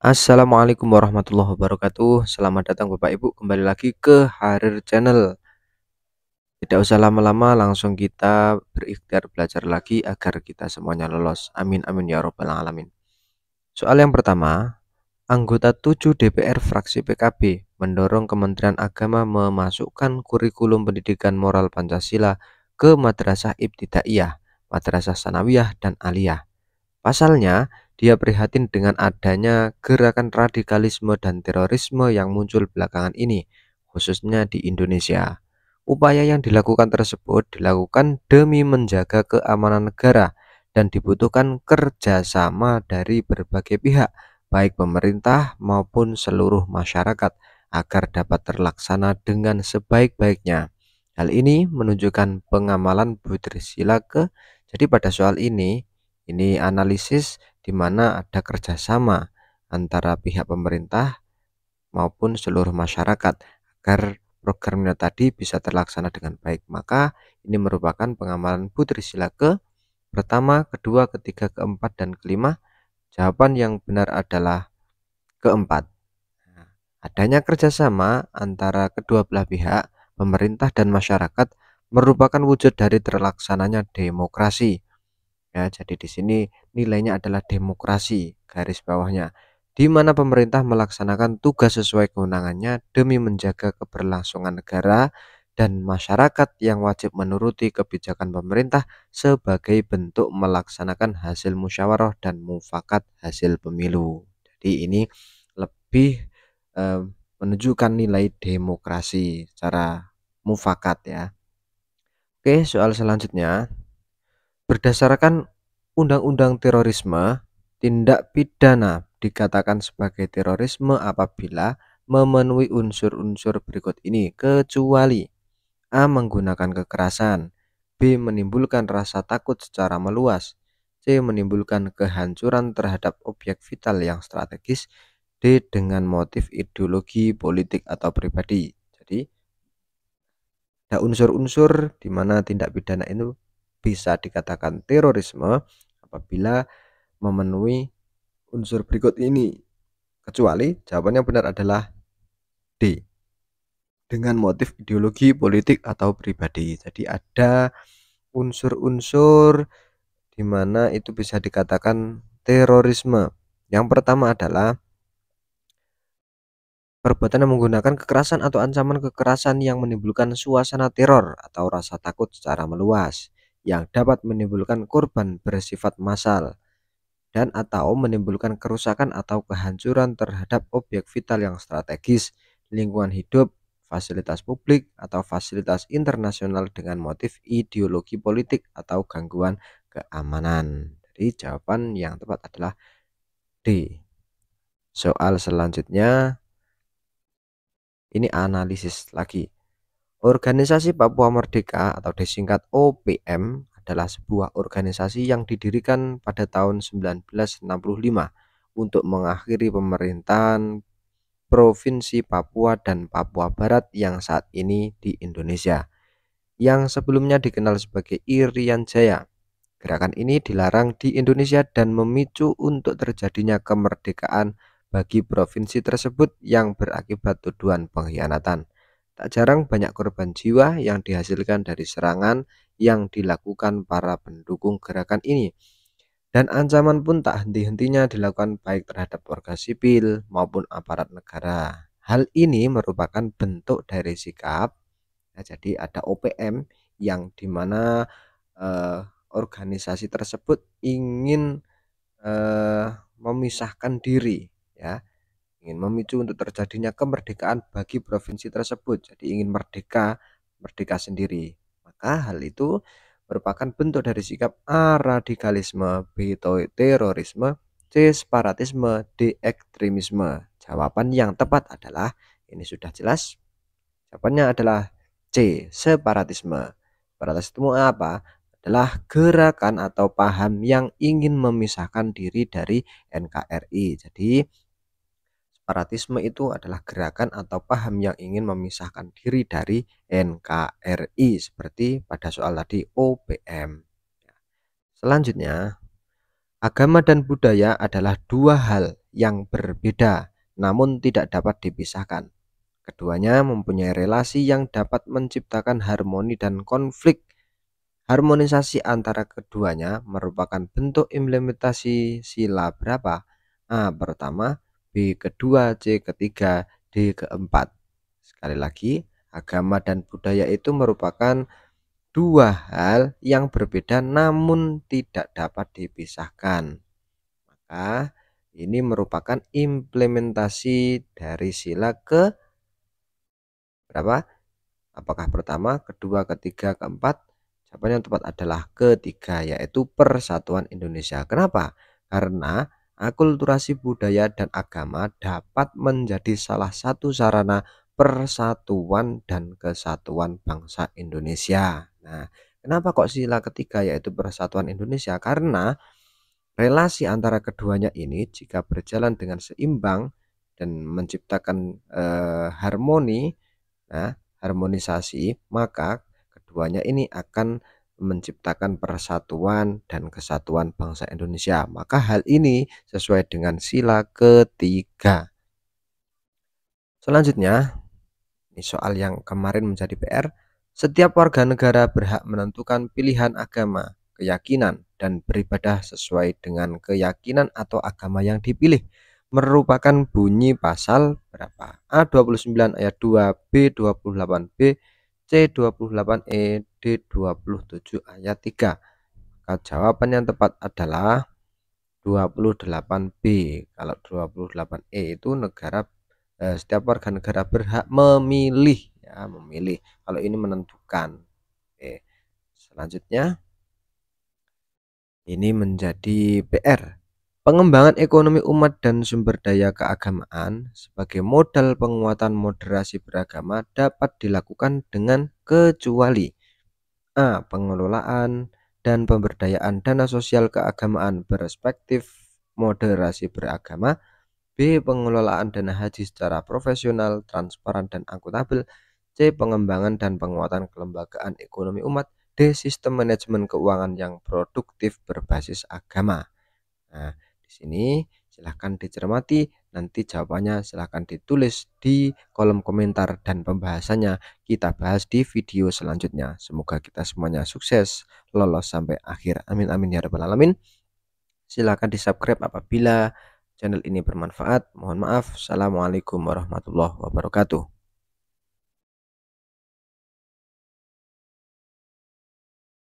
Assalamualaikum warahmatullahi wabarakatuh. Selamat datang Bapak Ibu kembali lagi ke Harir Channel. Tidak usah lama-lama, langsung kita berikhtiar belajar lagi agar kita semuanya lolos. Amin amin ya robbal alamin. Soal yang pertama, anggota 7 DPR fraksi PKB mendorong Kementerian Agama memasukkan kurikulum pendidikan moral Pancasila ke madrasah ibtidaiyah, madrasah sanawiyah dan aliyah. Pasalnya, dia prihatin dengan adanya gerakan radikalisme dan terorisme yang muncul belakangan ini, khususnya di Indonesia. Upaya yang dilakukan tersebut dilakukan demi menjaga keamanan negara dan dibutuhkan kerjasama dari berbagai pihak, baik pemerintah maupun seluruh masyarakat, agar dapat terlaksana dengan sebaik-baiknya. Hal ini menunjukkan pengamalan Budirsila ke. Jadi pada soal ini analisis di mana ada kerjasama antara pihak pemerintah maupun seluruh masyarakat agar programnya tadi bisa terlaksana dengan baik. Maka ini merupakan pengamalan Budirsila ke pertama, kedua, ketiga, keempat, dan kelima. Jawaban yang benar adalah keempat. Nah, adanya kerjasama antara kedua belah pihak, pemerintah dan masyarakat, merupakan wujud dari terlaksananya demokrasi. Ya, jadi di sini nilainya adalah demokrasi, garis bawahnya, di mana pemerintah melaksanakan tugas sesuai kewenangannya demi menjaga keberlangsungan negara dan masyarakat yang wajib menuruti kebijakan pemerintah sebagai bentuk melaksanakan hasil musyawarah dan mufakat hasil pemilu. Jadi ini lebih eh, menunjukkan nilai demokrasi secara mufakat ya. Oke, soal selanjutnya. Berdasarkan Undang-Undang Terorisme, tindak pidana dikatakan sebagai terorisme apabila memenuhi unsur-unsur berikut ini, kecuali A. Menggunakan kekerasan, B. Menimbulkan rasa takut secara meluas, C. Menimbulkan kehancuran terhadap objek vital yang strategis, D. Dengan motif ideologi, politik, atau pribadi. Jadi ada unsur-unsur di mana tindak pidana itu bisa dikatakan terorisme apabila memenuhi unsur berikut ini, kecuali jawabannya benar adalah D, dengan motif ideologi, politik, atau pribadi. Jadi ada unsur-unsur di mana itu bisa dikatakan terorisme. Yang pertama adalah perbuatan yang menggunakan kekerasan atau ancaman kekerasan yang menimbulkan suasana teror atau rasa takut secara meluas, yang dapat menimbulkan korban bersifat massal dan atau menimbulkan kerusakan atau kehancuran terhadap objek vital yang strategis, lingkungan hidup, fasilitas publik, atau fasilitas internasional dengan motif ideologi politik atau gangguan keamanan. Jadi jawaban yang tepat adalah D. Soal selanjutnya, ini analisis lagi. Organisasi Papua Merdeka atau disingkat OPM adalah sebuah organisasi yang didirikan pada tahun 1965 untuk mengakhiri pemerintahan Provinsi Papua dan Papua Barat yang saat ini di Indonesia, yang sebelumnya dikenal sebagai Irian Jaya. Gerakan ini dilarang di Indonesia dan memicu untuk terjadinya kemerdekaan bagi provinsi tersebut yang berakibat tuduhan pengkhianatan. Tak jarang banyak korban jiwa yang dihasilkan dari serangan yang dilakukan para pendukung gerakan ini. Dan ancaman pun tak henti-hentinya dilakukan baik terhadap warga sipil maupun aparat negara. Hal ini merupakan bentuk dari sikap. Nah, jadi ada OPM yang dimana organisasi tersebut ingin memisahkan diri, ya, ingin memicu untuk terjadinya kemerdekaan bagi provinsi tersebut. Jadi ingin merdeka, merdeka sendiri. Maka hal itu merupakan bentuk dari sikap A. Radikalisme, B. Terorisme, C. Separatisme, D. Ekstremisme. Jawaban yang tepat adalah ini sudah jelas. Jawabannya adalah C. Separatisme. Separatisme apa? Adalah gerakan atau paham yang ingin memisahkan diri dari NKRI. Jadi separatisme itu adalah gerakan atau paham yang ingin memisahkan diri dari NKRI seperti pada soal tadi OPM. Selanjutnya, Agama dan budaya adalah dua hal yang berbeda, namun tidak dapat dipisahkan. Keduanya mempunyai relasi yang dapat menciptakan harmoni dan konflik. Harmonisasi antara keduanya merupakan bentuk implementasi sila berapa? A pertama, B kedua, C ketiga, D keempat. Sekali lagi, agama dan budaya itu merupakan dua hal yang berbeda namun tidak dapat dipisahkan. Maka ini merupakan implementasi dari sila ke berapa? Apakah pertama, kedua, ketiga, keempat? Jawaban yang tepat adalah ketiga, yaitu persatuan Indonesia. Kenapa? Karena akulturasi budaya dan agama dapat menjadi salah satu sarana persatuan dan kesatuan bangsa Indonesia. Nah, kenapa kok sila ketiga yaitu persatuan Indonesia? Karena relasi antara keduanya ini jika berjalan dengan seimbang dan menciptakan harmoni, nah, harmonisasi, maka keduanya ini akan menciptakan persatuan dan kesatuan bangsa Indonesia. Maka hal ini sesuai dengan sila ketiga. Selanjutnya, ini soal yang kemarin menjadi PR. Setiap warga negara berhak menentukan pilihan agama, keyakinan, dan beribadah sesuai dengan keyakinan atau agama yang dipilih. Merupakan bunyi pasal berapa? A 29 ayat 2, B 28B, C 28E, D 27 ayat 3. Maka jawaban yang tepat adalah 28B. Kalau 28E itu setiap warga negara berhak memilih, ya, memilih. Kalau ini menentukan. Oke. Selanjutnya ini menjadi PR. Pengembangan ekonomi umat dan sumber daya keagamaan sebagai modal penguatan moderasi beragama dapat dilakukan dengan kecuali A. Pengelolaan dan pemberdayaan dana sosial keagamaan berperspektif moderasi beragama. B. Pengelolaan dana haji secara profesional, transparan, dan akuntabel. C. Pengembangan dan penguatan kelembagaan ekonomi umat. D. Sistem manajemen keuangan yang produktif berbasis agama. Nah, di sini silahkan dicermati, nanti jawabannya silahkan ditulis di kolom komentar dan pembahasannya kita bahas di video selanjutnya. Semoga kita semuanya sukses, lolos sampai akhir. Amin amin ya rabbal alamin. Silahkan di subscribe apabila channel ini bermanfaat. Mohon maaf. Assalamualaikum warahmatullahi wabarakatuh.